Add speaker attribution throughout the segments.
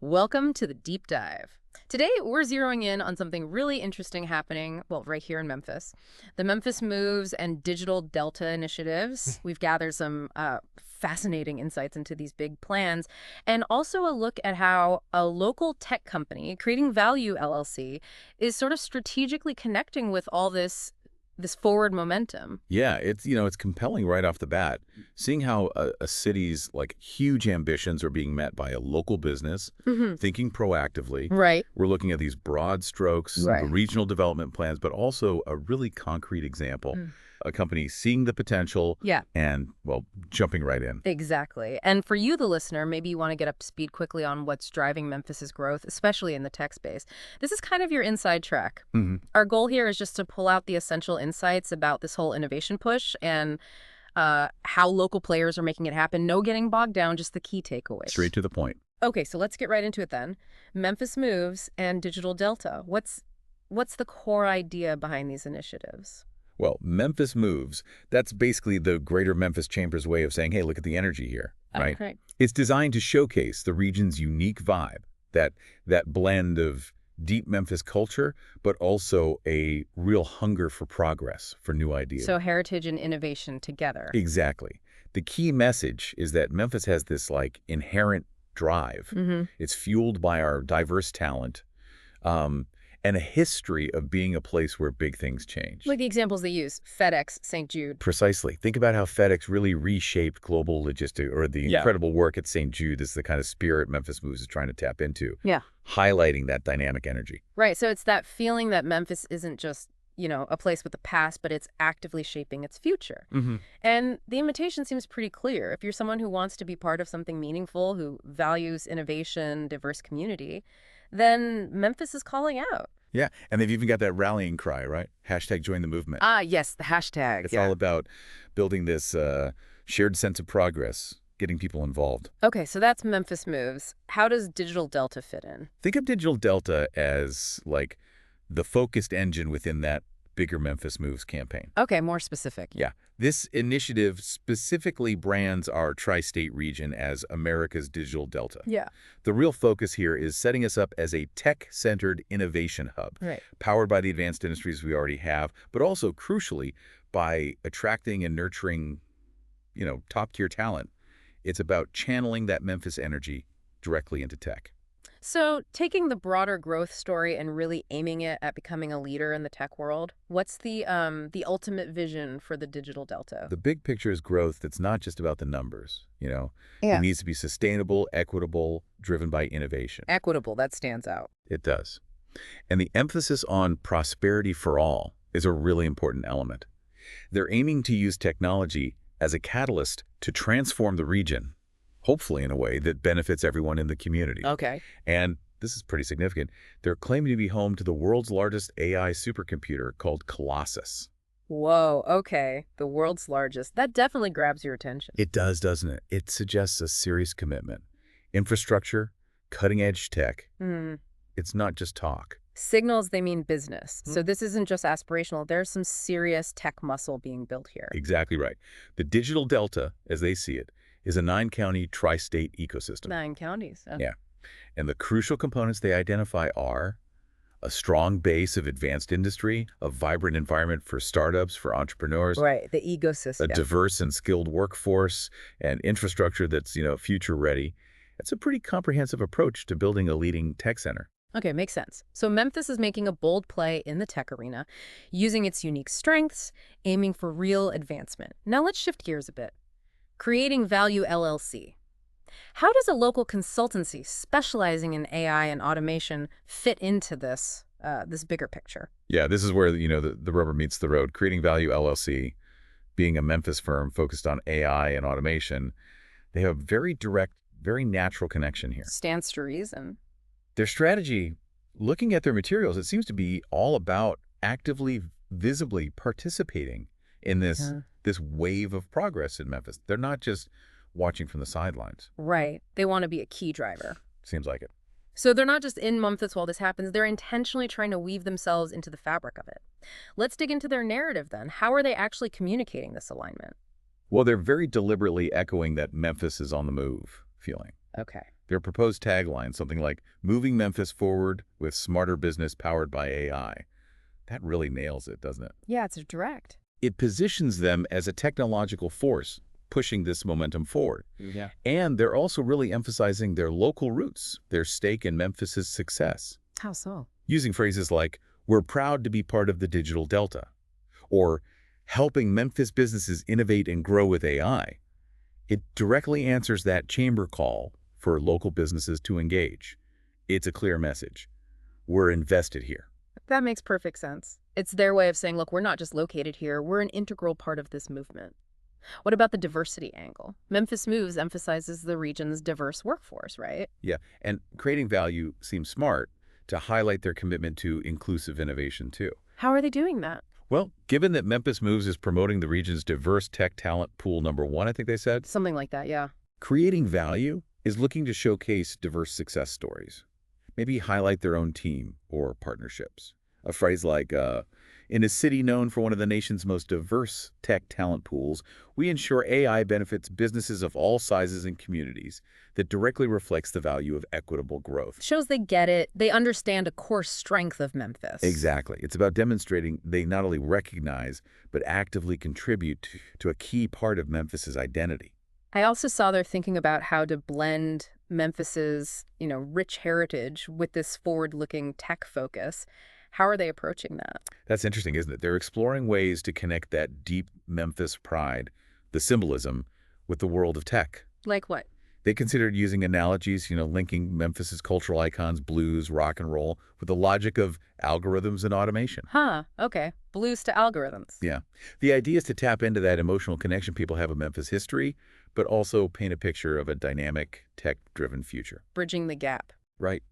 Speaker 1: Welcome to the deep dive. Today, we're zeroing in on something really interesting happening, well, right here in Memphis. The Memphis Moves and Digital Delta initiatives. We've gathered some fascinating insights into these big plans, and also a look at how a local tech company, Creating Value LLC, is sort of strategically connecting with all this forward momentum.
Speaker 2: Yeah, it's compelling right off the bat, seeing how a city's huge ambitions are being met by a local business, thinking proactively.
Speaker 1: Right.
Speaker 2: We're looking at these broad strokes, the
Speaker 1: Right.
Speaker 2: regional development plans, but also a really concrete example, a company seeing the potential
Speaker 1: Yeah.
Speaker 2: and, well, jumping right in.
Speaker 1: Exactly. And for you, the listener, maybe you want to get up to speed quickly on what's driving Memphis's growth, especially in the tech space. This is kind of your inside track. Our goal here is just to pull out the essential insights about this whole innovation push and how local players are making it happen. No getting bogged down, just the key takeaways.
Speaker 2: Straight to the point.
Speaker 1: Okay, so let's get right into it then. Memphis Moves and Digital Delta. What's the core idea behind these initiatives?
Speaker 2: Well, Memphis Moves, that's basically the Greater Memphis Chamber's way of saying, hey, look at the energy here, right?
Speaker 1: Okay.
Speaker 2: It's designed to showcase the region's unique vibe, that blend of deep Memphis culture, but also a real hunger for progress, for new ideas.
Speaker 1: So heritage and innovation together.
Speaker 2: Exactly. The key message is that Memphis has this inherent drive. It's fueled by our diverse talent, and a history of being a place where big things change.
Speaker 1: Like the examples they use, FedEx, St. Jude.
Speaker 2: Precisely. Think about how FedEx really reshaped global logistics, or the incredible work at St. Jude is the kind of spirit Memphis Moves is trying to tap into.
Speaker 1: Yeah.
Speaker 2: Highlighting that dynamic energy.
Speaker 1: Right. So it's that feeling that Memphis isn't just, a place with the past, but it's actively shaping its future. And the invitation seems pretty clear. If you're someone who wants to be part of something meaningful, who values innovation, diverse community, then Memphis is calling out.
Speaker 2: Yeah, and they've even got that rallying cry, right? Hashtag join the movement.
Speaker 1: Ah, yes, the hashtag.
Speaker 2: It's all about building this shared sense of progress, getting people involved.
Speaker 1: Okay, so that's Memphis Moves. How does Digital Delta fit in?
Speaker 2: Think of Digital Delta as the focused engine within that bigger Memphis Moves campaign.
Speaker 1: Okay, more specific.
Speaker 2: Yeah. This initiative specifically brands our tri-state region as America's Digital Delta.
Speaker 1: Yeah.
Speaker 2: The real focus here is setting us up as a tech-centered innovation hub,
Speaker 1: Right.
Speaker 2: powered by the advanced industries we already have, but also, crucially, by attracting and nurturing, top-tier talent. It's about channeling that Memphis energy directly into tech.
Speaker 1: So taking the broader growth story and really aiming it at becoming a leader in the tech world, what's the ultimate vision for the Digital Delta?
Speaker 2: The big picture is growth that's not just about the numbers,
Speaker 1: Yeah.
Speaker 2: It needs to be sustainable, equitable, driven by innovation.
Speaker 1: Equitable, that stands out.
Speaker 2: It does. And the emphasis on prosperity for all is a really important element. They're aiming to use technology as a catalyst to transform the region, hopefully in a way that benefits everyone in the community.
Speaker 1: Okay.
Speaker 2: And this is pretty significant. They're claiming to be home to the world's largest AI supercomputer called Colossus.
Speaker 1: Whoa, okay. The world's largest. That definitely grabs your attention.
Speaker 2: It does, doesn't it? It suggests a serious commitment. Infrastructure, cutting-edge tech. It's not just talk.
Speaker 1: Signals, they mean business. So this isn't just aspirational. There's some serious tech muscle being built here.
Speaker 2: Exactly right. The Digital Delta, as they see it, is a 9-county tri-state ecosystem.
Speaker 1: 9 counties.
Speaker 2: Yeah. And the crucial components they identify are a strong base of advanced industry, a vibrant environment for startups, for entrepreneurs,
Speaker 1: Right, the ecosystem.
Speaker 2: a diverse and skilled workforce, and infrastructure that's, future ready. It's a pretty comprehensive approach to building a leading tech center.
Speaker 1: Okay, makes sense. So Memphis is making a bold play in the tech arena, using its unique strengths, aiming for real advancement. Now let's shift gears a bit. Creating Value LLC. How does a local consultancy specializing in AI and automation fit into this bigger picture?
Speaker 2: Yeah, this is where, the rubber meets the road. Creating Value LLC, being a Memphis firm focused on AI and automation, they have a very direct, very natural connection here.
Speaker 1: Stands to reason.
Speaker 2: Their strategy, looking at their materials, it seems to be all about actively, visibly participating in this wave of progress in Memphis. They're not just watching from the sidelines.
Speaker 1: Right. They want to be a key driver.
Speaker 2: Seems like it.
Speaker 1: So they're not just in Memphis while this happens. They're intentionally trying to weave themselves into the fabric of it. Let's dig into their narrative then. How are they actually communicating this alignment?
Speaker 2: Well, they're very deliberately echoing that Memphis is on the move feeling.
Speaker 1: Okay.
Speaker 2: Their proposed tagline, something like, moving Memphis forward with smarter business powered by AI. That really nails it, doesn't it?
Speaker 1: Yeah, it's direct.
Speaker 2: It positions them as a technological force, pushing this momentum forward.
Speaker 3: Yeah.
Speaker 2: And they're also really emphasizing their local roots, their stake in Memphis's success,
Speaker 1: How so?
Speaker 2: using phrases like, we're proud to be part of the digital delta, or helping Memphis businesses innovate and grow with AI. It directly answers that chamber call for local businesses to engage. It's a clear message. We're invested here.
Speaker 1: That makes perfect sense. It's their way of saying, look, we're not just located here, we're an integral part of this movement. What about the diversity angle? Memphis Moves emphasizes the region's diverse workforce, right?
Speaker 2: Yeah, and Creating Value seems smart to highlight their commitment to inclusive innovation too.
Speaker 1: How are they doing that?
Speaker 2: Well, given that Memphis Moves is promoting the region's diverse tech talent pool #1, I think they said,
Speaker 1: Something like that, yeah.
Speaker 2: Creating Value is looking to showcase diverse success stories. Maybe highlight their own team or partnerships. A phrase like, in a city known for one of the nation's most diverse tech talent pools, we ensure AI benefits businesses of all sizes and communities that directly reflects the value of equitable growth.
Speaker 1: Shows they get it. They understand a core strength of Memphis.
Speaker 2: Exactly. It's about demonstrating they not only recognize, but actively contribute to a key part of Memphis's identity.
Speaker 1: I also saw they're thinking about how to blend Memphis's, rich heritage with this forward-looking tech focus. How are they approaching that?
Speaker 2: That's interesting, isn't it? They're exploring ways to connect that deep Memphis pride, the symbolism, with the world of tech.
Speaker 1: Like what?
Speaker 2: They considered using analogies, linking Memphis's cultural icons, blues, rock and roll, with the logic of algorithms and automation.
Speaker 1: Huh, okay. Blues to algorithms.
Speaker 2: Yeah. The idea is to tap into that emotional connection people have with Memphis history, but also paint a picture of a dynamic, tech-driven future.
Speaker 1: Bridging the gap.
Speaker 2: Right.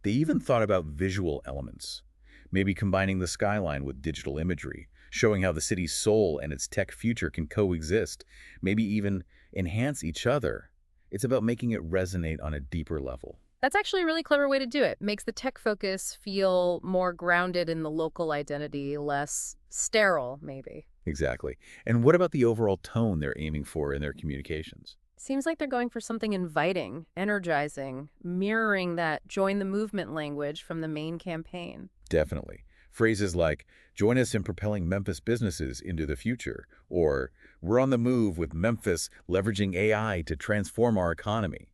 Speaker 2: They even thought about visual elements, maybe combining the skyline with digital imagery, showing how the city's soul and its tech future can coexist, maybe even enhance each other. It's about making it resonate on a deeper level.
Speaker 1: That's actually a really clever way to do it. Makes the tech focus feel more grounded in the local identity, less sterile, maybe.
Speaker 2: Exactly. And what about the overall tone they're aiming for in their communications?
Speaker 1: Seems like they're going for something inviting, energizing, mirroring that join the movement language from the main campaign.
Speaker 2: Definitely. Phrases like, join us in propelling Memphis businesses into the future, or we're on the move with Memphis leveraging AI to transform our economy.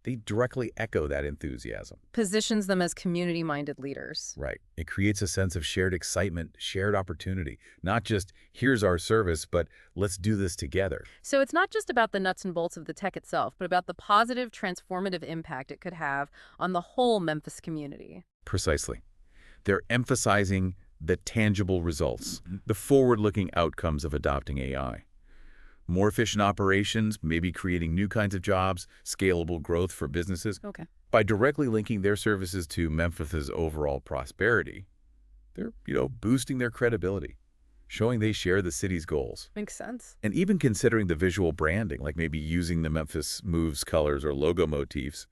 Speaker 2: They directly echo that enthusiasm.
Speaker 1: Positions them as community-minded leaders.
Speaker 2: Right. It creates a sense of shared excitement, shared opportunity. Not just, here's our service, but let's do this together.
Speaker 1: So it's not just about the nuts and bolts of the tech itself, but about the positive, transformative impact it could have on the whole Memphis community.
Speaker 2: Precisely. They're emphasizing the tangible results, the forward-looking outcomes of adopting AI. More efficient operations, maybe creating new kinds of jobs, scalable growth for businesses.
Speaker 1: Okay.
Speaker 2: By directly linking their services to Memphis's overall prosperity, they're, boosting their credibility, showing they share the city's goals.
Speaker 1: Makes sense.
Speaker 2: And even considering the visual branding, like maybe using the Memphis Moves colors or logo motifs,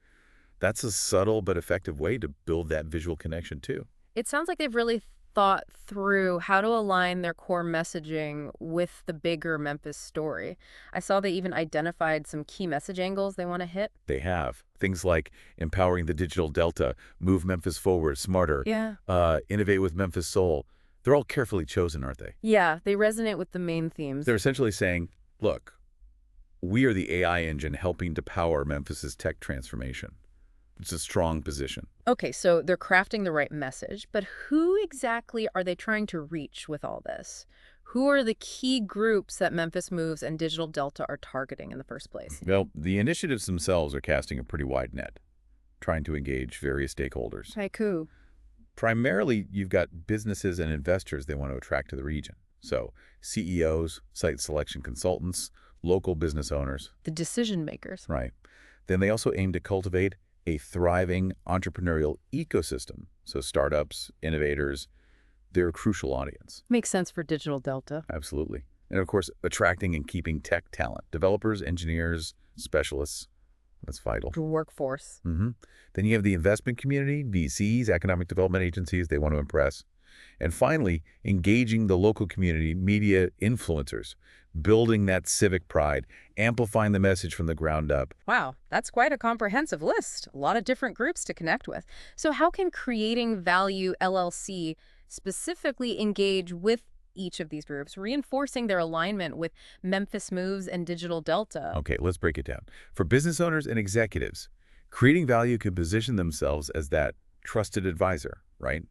Speaker 2: that's a subtle but effective way to build that visual connection too.
Speaker 1: It sounds like they've really thought through how to align their core messaging with the bigger Memphis story. I saw they even identified some key message angles they want to hit.
Speaker 2: They have. Things like empowering the digital delta, move Memphis forward, smarter, innovate with Memphis soul. They're all carefully chosen, aren't they?
Speaker 1: Yeah, they resonate with the main themes.
Speaker 2: They're essentially saying, look, we are the AI engine helping to power Memphis's tech transformation. It's a strong position.
Speaker 1: Okay, so they're crafting the right message, but who exactly are they trying to reach with all this? Who are the key groups that Memphis Moves and Digital Delta are targeting in the first place?
Speaker 2: Well, the initiatives themselves are casting a pretty wide net, trying to engage various stakeholders.
Speaker 1: Haiku.
Speaker 2: Primarily, you've got businesses and investors they want to attract to the region. So CEOs, site selection consultants, local business owners.
Speaker 1: The decision makers.
Speaker 2: Right. Then they also aim to cultivate a thriving entrepreneurial ecosystem. So startups, innovators, they're a crucial audience.
Speaker 1: Makes sense for Digital Delta.
Speaker 2: Absolutely. And of course, attracting and keeping tech talent, developers, engineers, specialists. That's vital.
Speaker 1: The workforce.
Speaker 2: Then you have the investment community, VCs, economic development agencies they want to impress. And finally, engaging the local community, media influencers, building that civic pride, amplifying the message from the ground up.
Speaker 1: Wow, that's quite a comprehensive list. A lot of different groups to connect with. So how can Creating Value LLC specifically engage with each of these groups, reinforcing their alignment with Memphis Moves and Digital Delta?
Speaker 2: Okay, let's break it down. For business owners and executives, Creating Value can position themselves as that trusted advisor, right?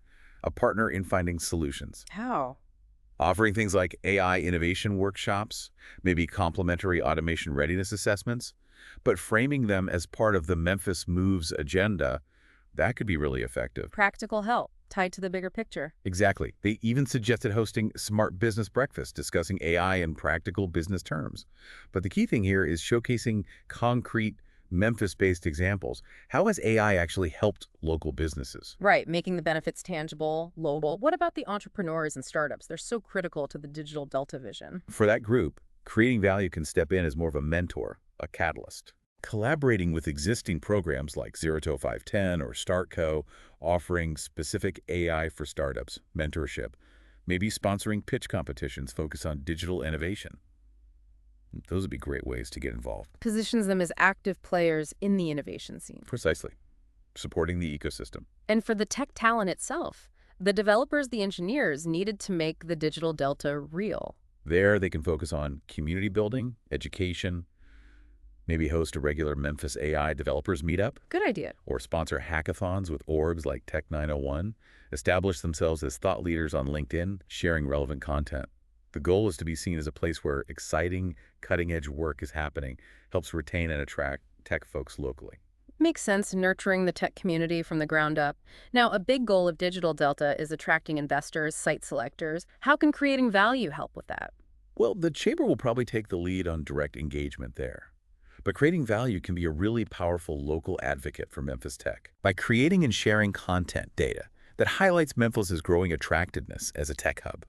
Speaker 2: A partner in finding solutions.
Speaker 1: How?
Speaker 2: Offering things like AI innovation workshops, maybe complementary automation readiness assessments, but framing them as part of the Memphis Moves agenda, that could be really effective.
Speaker 1: Practical help tied to the bigger picture.
Speaker 2: Exactly. They even suggested hosting smart business breakfasts discussing AI in practical business terms. But the key thing here is showcasing concrete Memphis-based examples. How has AI actually helped local businesses?
Speaker 1: Right, making the benefits tangible, local. What about the entrepreneurs and startups? They're so critical to the Digital Delta vision.
Speaker 2: For that group, Creating Value can step in as more of a mentor, a catalyst. Collaborating with existing programs like 0 to 510 or StartCo, offering specific AI for startups, mentorship, maybe sponsoring pitch competitions focused on digital innovation. Those would be great ways to get involved.
Speaker 1: Positions them as active players in the innovation scene.
Speaker 2: Precisely. Supporting the ecosystem.
Speaker 1: And for the tech talent itself, the developers, the engineers needed to make the Digital Delta real.
Speaker 2: There, they can focus on community building, education, maybe host a regular Memphis AI developers meetup.
Speaker 1: Good idea.
Speaker 2: Or sponsor hackathons with orgs like Tech 901. Establish themselves as thought leaders on LinkedIn, sharing relevant content. The goal is to be seen as a place where exciting, cutting-edge work is happening, helps retain and attract tech folks locally.
Speaker 1: Makes sense, nurturing the tech community from the ground up. Now, a big goal of Digital Delta is attracting investors, site selectors. How can Creating Value help with that?
Speaker 2: Well, the Chamber will probably take the lead on direct engagement there. But Creating Value can be a really powerful local advocate for Memphis tech. By creating and sharing content data that highlights Memphis's growing attractiveness as a tech hub.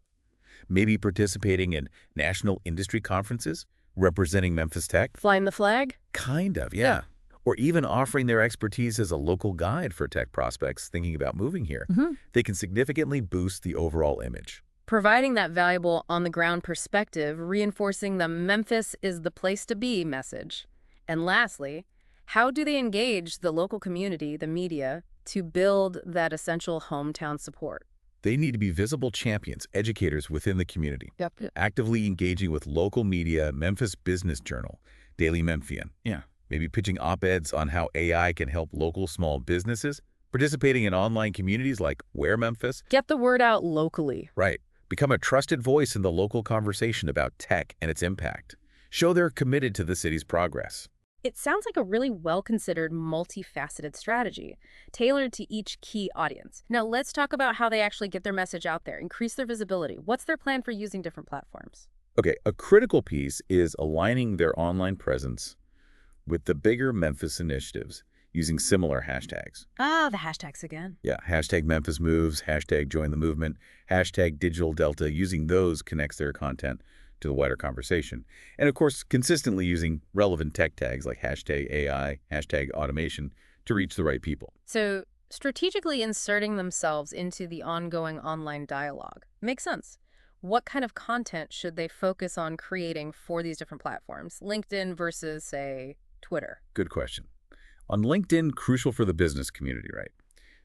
Speaker 2: Maybe participating in national industry conferences representing Memphis tech.
Speaker 1: Flying the flag?
Speaker 2: Kind of, yeah. Or even offering their expertise as a local guide for tech prospects thinking about moving here. They can significantly boost the overall image.
Speaker 1: Providing that valuable on-the-ground perspective, reinforcing the Memphis is the place to be message. And lastly, how do they engage the local community, the media, to build that essential hometown support?
Speaker 2: They need to be visible champions, educators within the community.
Speaker 1: Yep.
Speaker 2: Actively engaging with local media, Memphis Business Journal, Daily Memphian. Maybe pitching op-eds on how AI can help local small businesses. Participating in online communities like Where Memphis.
Speaker 1: Get the word out locally.
Speaker 2: Right. Become a trusted voice in the local conversation about tech and its impact. Show they're committed to the city's progress.
Speaker 1: It sounds like a really well-considered, multifaceted strategy, tailored to each key audience. Now, let's talk about how they actually get their message out there, increase their visibility. What's their plan for using different platforms?
Speaker 2: Okay, a critical piece is aligning their online presence with the bigger Memphis initiatives using similar hashtags.
Speaker 1: Ah, the hashtags again.
Speaker 2: Yeah, hashtag Memphis Moves, hashtag Join the Movement, hashtag Digital Delta. Using those connects their content to the wider conversation. And of course, consistently using relevant tech tags like hashtag AI, hashtag automation to reach the right people.
Speaker 1: So strategically inserting themselves into the ongoing online dialogue. Makes sense. What kind of content should they focus on creating for these different platforms? LinkedIn versus, say, Twitter?
Speaker 2: Good question. On LinkedIn, crucial for the business community, right?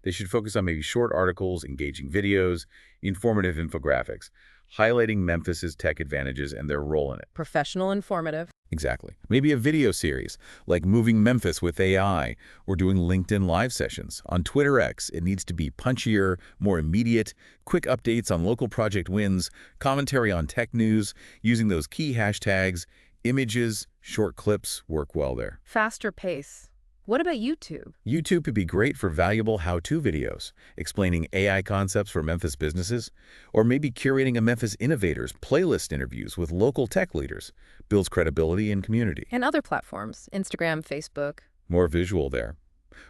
Speaker 2: They should focus on maybe short articles, engaging videos, informative infographics, highlighting Memphis's tech advantages and their role in it.
Speaker 1: Professional, informative.
Speaker 2: Exactly. Maybe a video series, like Moving Memphis with AI, or doing LinkedIn live sessions. On Twitter X, it needs to be punchier, more immediate, quick updates on local project wins, commentary on tech news, using those key hashtags, images, short clips work well there.
Speaker 1: Faster pace. What about YouTube?
Speaker 2: YouTube could be great for valuable how-to videos, explaining AI concepts for Memphis businesses, or maybe curating a Memphis Innovators playlist interviews with local tech leaders, builds credibility and community.
Speaker 1: And other platforms, Instagram, Facebook.
Speaker 2: More visual there.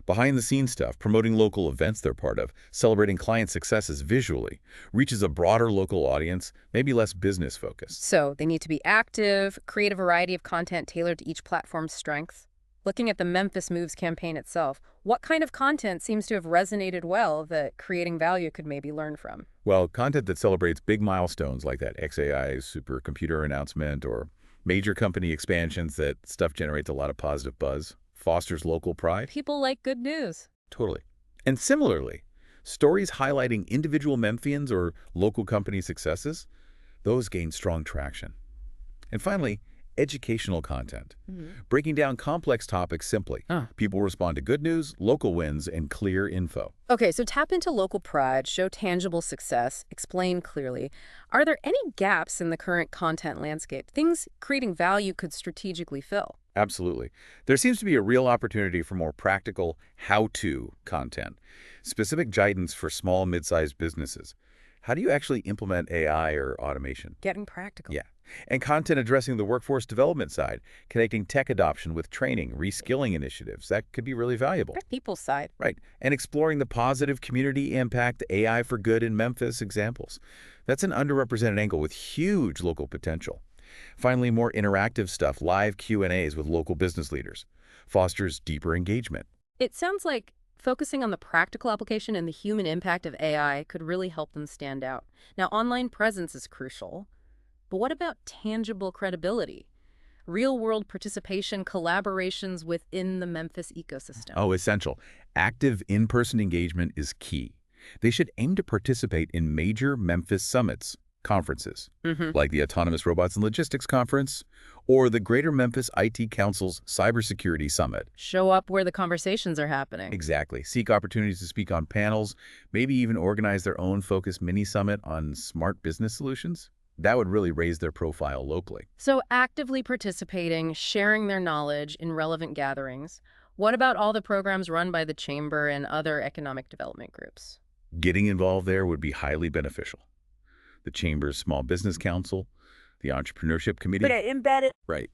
Speaker 2: Behind-the-scenes stuff, promoting local events they're part of, celebrating client successes visually, reaches a broader local audience, maybe less business-focused.
Speaker 1: So they need to be active, create a variety of content tailored to each platform's strengths. Looking at the Memphis Moves campaign itself, what kind of content seems to have resonated well that Creating Value could maybe learn from?
Speaker 2: Well, content that celebrates big milestones like that XAI supercomputer announcement or major company expansions, that stuff generates a lot of positive buzz, fosters local pride.
Speaker 1: People like good news.
Speaker 2: Totally. And similarly, stories highlighting individual Memphians or local company successes, those gain strong traction. And finally, educational content. Breaking down complex topics simply. People respond to good news, local wins, and clear info.
Speaker 1: Okay, so tap into local pride, show tangible success, explain clearly. Are there any gaps in the current content landscape, things Creating Value could strategically fill?
Speaker 2: Absolutely. There seems to be a real opportunity for more practical how-to content, specific guidance for small, mid-sized businesses. How do you actually implement AI or automation?
Speaker 1: Getting practical.
Speaker 2: Yeah. And content addressing the workforce development side, connecting tech adoption with training, reskilling initiatives. That could be really valuable.
Speaker 1: The people side.
Speaker 2: Right. And exploring the positive community impact, AI for good in Memphis examples. That's an underrepresented angle with huge local potential. Finally, more interactive stuff, live Q&As with local business leaders. Fosters deeper engagement.
Speaker 1: It sounds like focusing on the practical application and the human impact of AI could really help them stand out. Now, online presence is crucial, but what about tangible credibility? Real-world participation, collaborations within the Memphis ecosystem.
Speaker 2: Oh, essential. Active in-person engagement is key. They should aim to participate in major Memphis summits, conferences, like the Autonomous Robots and Logistics Conference or the Greater Memphis IT Council's Cybersecurity Summit.
Speaker 1: Show up where the conversations are happening.
Speaker 2: Exactly. Seek opportunities to speak on panels, maybe even organize their own focused mini-summit on smart business solutions. That would really raise their profile locally.
Speaker 1: So actively participating, sharing their knowledge in relevant gatherings. What about all the programs run by the Chamber and other economic development groups?
Speaker 2: Getting involved there would be highly beneficial. The Chamber's Small Business Council, the Entrepreneurship Committee.
Speaker 1: But embedded.
Speaker 2: Right.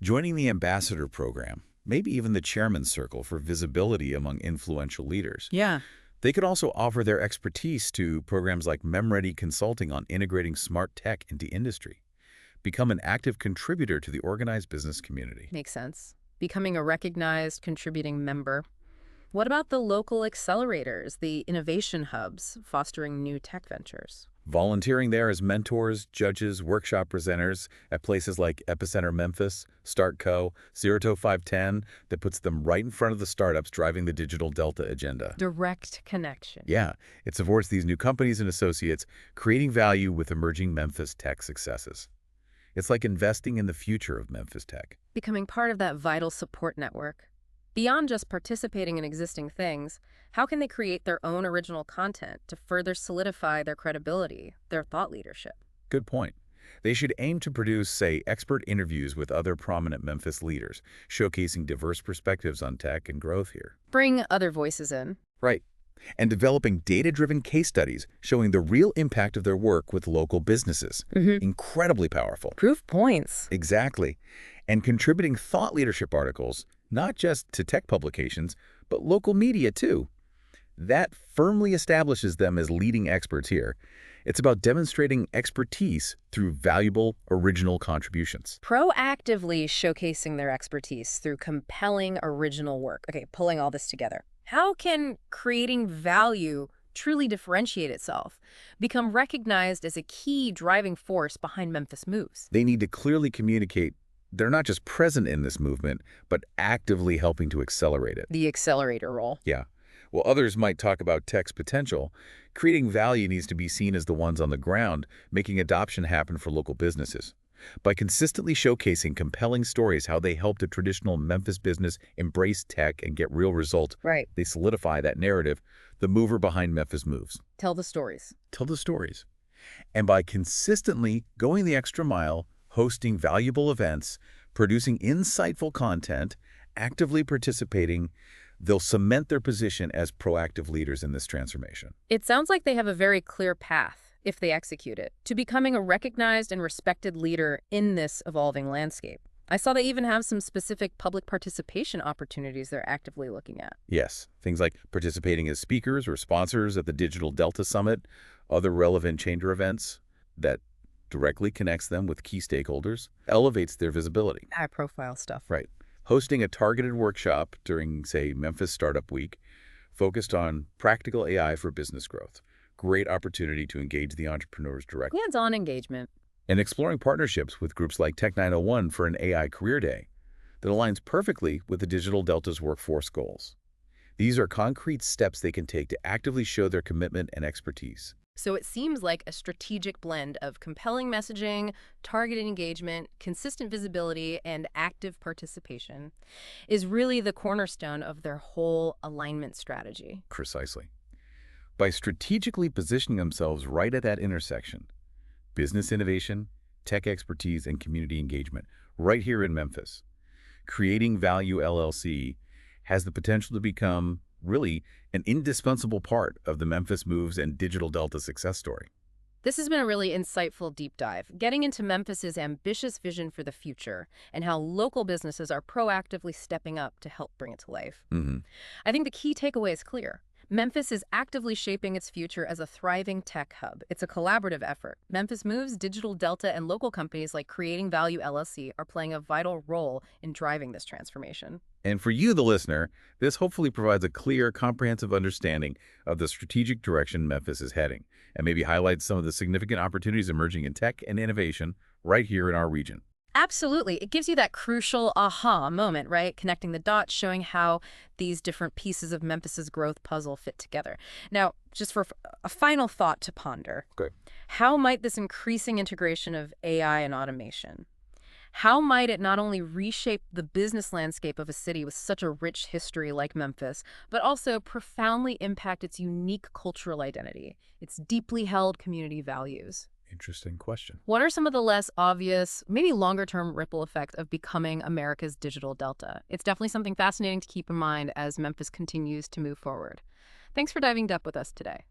Speaker 2: Joining the Ambassador Program, maybe even the Chairman's Circle for visibility among influential leaders.
Speaker 1: Yeah.
Speaker 2: They could also offer their expertise to programs like MemReady Consulting on integrating smart tech into industry. Become an active contributor to the organized business community.
Speaker 1: Makes sense. Becoming a recognized contributing member. What about the local accelerators, the innovation hubs, fostering new tech ventures?
Speaker 2: Volunteering there as mentors, judges, workshop presenters at places like Epicenter Memphis, StartCo, Zero 510, that puts them right in front of the startups driving the digital Delta agenda.
Speaker 1: Direct connection.
Speaker 2: Yeah, it supports these new companies and associates, creating value with emerging Memphis tech successes. It's like investing in the future of Memphis tech.
Speaker 1: Becoming part of that vital support network. Beyond just participating in existing things, how can they create their own original content to further solidify their credibility, their thought leadership?
Speaker 2: Good point. They should aim to produce, say, expert interviews with other prominent Memphis leaders, showcasing diverse perspectives on tech and growth here.
Speaker 1: Bring other voices in.
Speaker 2: Right. And developing data-driven case studies showing the real impact of their work with local businesses. Incredibly powerful.
Speaker 1: Proof points.
Speaker 2: Exactly. And contributing thought leadership articles, not just to tech publications, but local media too. That firmly establishes them as leading experts here. It's about demonstrating expertise through valuable, original contributions.
Speaker 1: Proactively showcasing their expertise through compelling, original work. Okay, pulling all this together. How can creating value truly differentiate itself, become recognized as a key driving force behind Memphis Moves?
Speaker 2: They need to clearly communicate they're not just present in this movement, but actively helping to accelerate it.
Speaker 1: The accelerator role.
Speaker 2: Yeah. While others might talk about tech's potential, creating value needs to be seen as the ones on the ground, making adoption happen for local businesses. By consistently showcasing compelling stories how they helped a traditional Memphis business embrace tech and get real results, they solidify that narrative, the mover behind Memphis Moves.
Speaker 1: Tell the stories.
Speaker 2: Tell the stories. And by consistently going the extra mile, hosting valuable events, producing insightful content, actively participating, they'll cement their position as proactive leaders in this transformation.
Speaker 1: It sounds like they have a very clear path, if they execute it, to becoming a recognized and respected leader in this evolving landscape. I saw they even have some specific public participation opportunities they're actively looking at.
Speaker 2: Yes, things like participating as speakers or sponsors at the Digital Delta Summit, other relevant chamber events that directly connects them with key stakeholders, elevates their visibility.
Speaker 1: High-profile stuff.
Speaker 2: Right. hosting a targeted workshop during, say, Memphis Startup Week, focused on practical AI for business growth. Great opportunity to engage the entrepreneurs directly.
Speaker 1: Hands-on engagement.
Speaker 2: And exploring partnerships with groups like Tech 901 for an AI career day that aligns perfectly with the Digital Delta's workforce goals. These are concrete steps they can take to actively show their commitment and expertise.
Speaker 1: So it seems like a strategic blend of compelling messaging, targeted engagement, consistent visibility, and active participation is really the cornerstone of their whole alignment strategy.
Speaker 2: Precisely. By strategically positioning themselves right at that intersection, business innovation, tech expertise, and community engagement, right here in Memphis, Creating Value LLC has the potential to become really an indispensable part of the Memphis Moves and Digital Delta success story.
Speaker 1: This has been a really insightful deep dive, getting into Memphis's ambitious vision for the future and how local businesses are proactively stepping up to help bring it to life. I think the key takeaway is clear. Memphis is actively shaping its future as a thriving tech hub. It's a collaborative effort. Memphis Moves, Digital Delta, and local companies like Creating Value LLC are playing a vital role in driving this transformation.
Speaker 2: And for you, the listener, this hopefully provides a clear, comprehensive understanding of the strategic direction Memphis is heading, and maybe highlights some of the significant opportunities emerging in tech and innovation right here in our region.
Speaker 1: Absolutely. It gives you that crucial aha moment, right? Connecting the dots, showing how these different pieces of Memphis's growth puzzle fit together. Now, just for a final thought to ponder.
Speaker 2: Okay.
Speaker 1: How might this increasing integration of AI and automation, how might it not only reshape the business landscape of a city with such a rich history like Memphis, but also profoundly impact its unique cultural identity, its deeply held community values?
Speaker 2: Interesting question.
Speaker 1: What are some of the less obvious, maybe longer-term ripple effects of becoming America's Digital Delta? It's definitely something fascinating to keep in mind as Memphis continues to move forward. Thanks for diving deep with us today.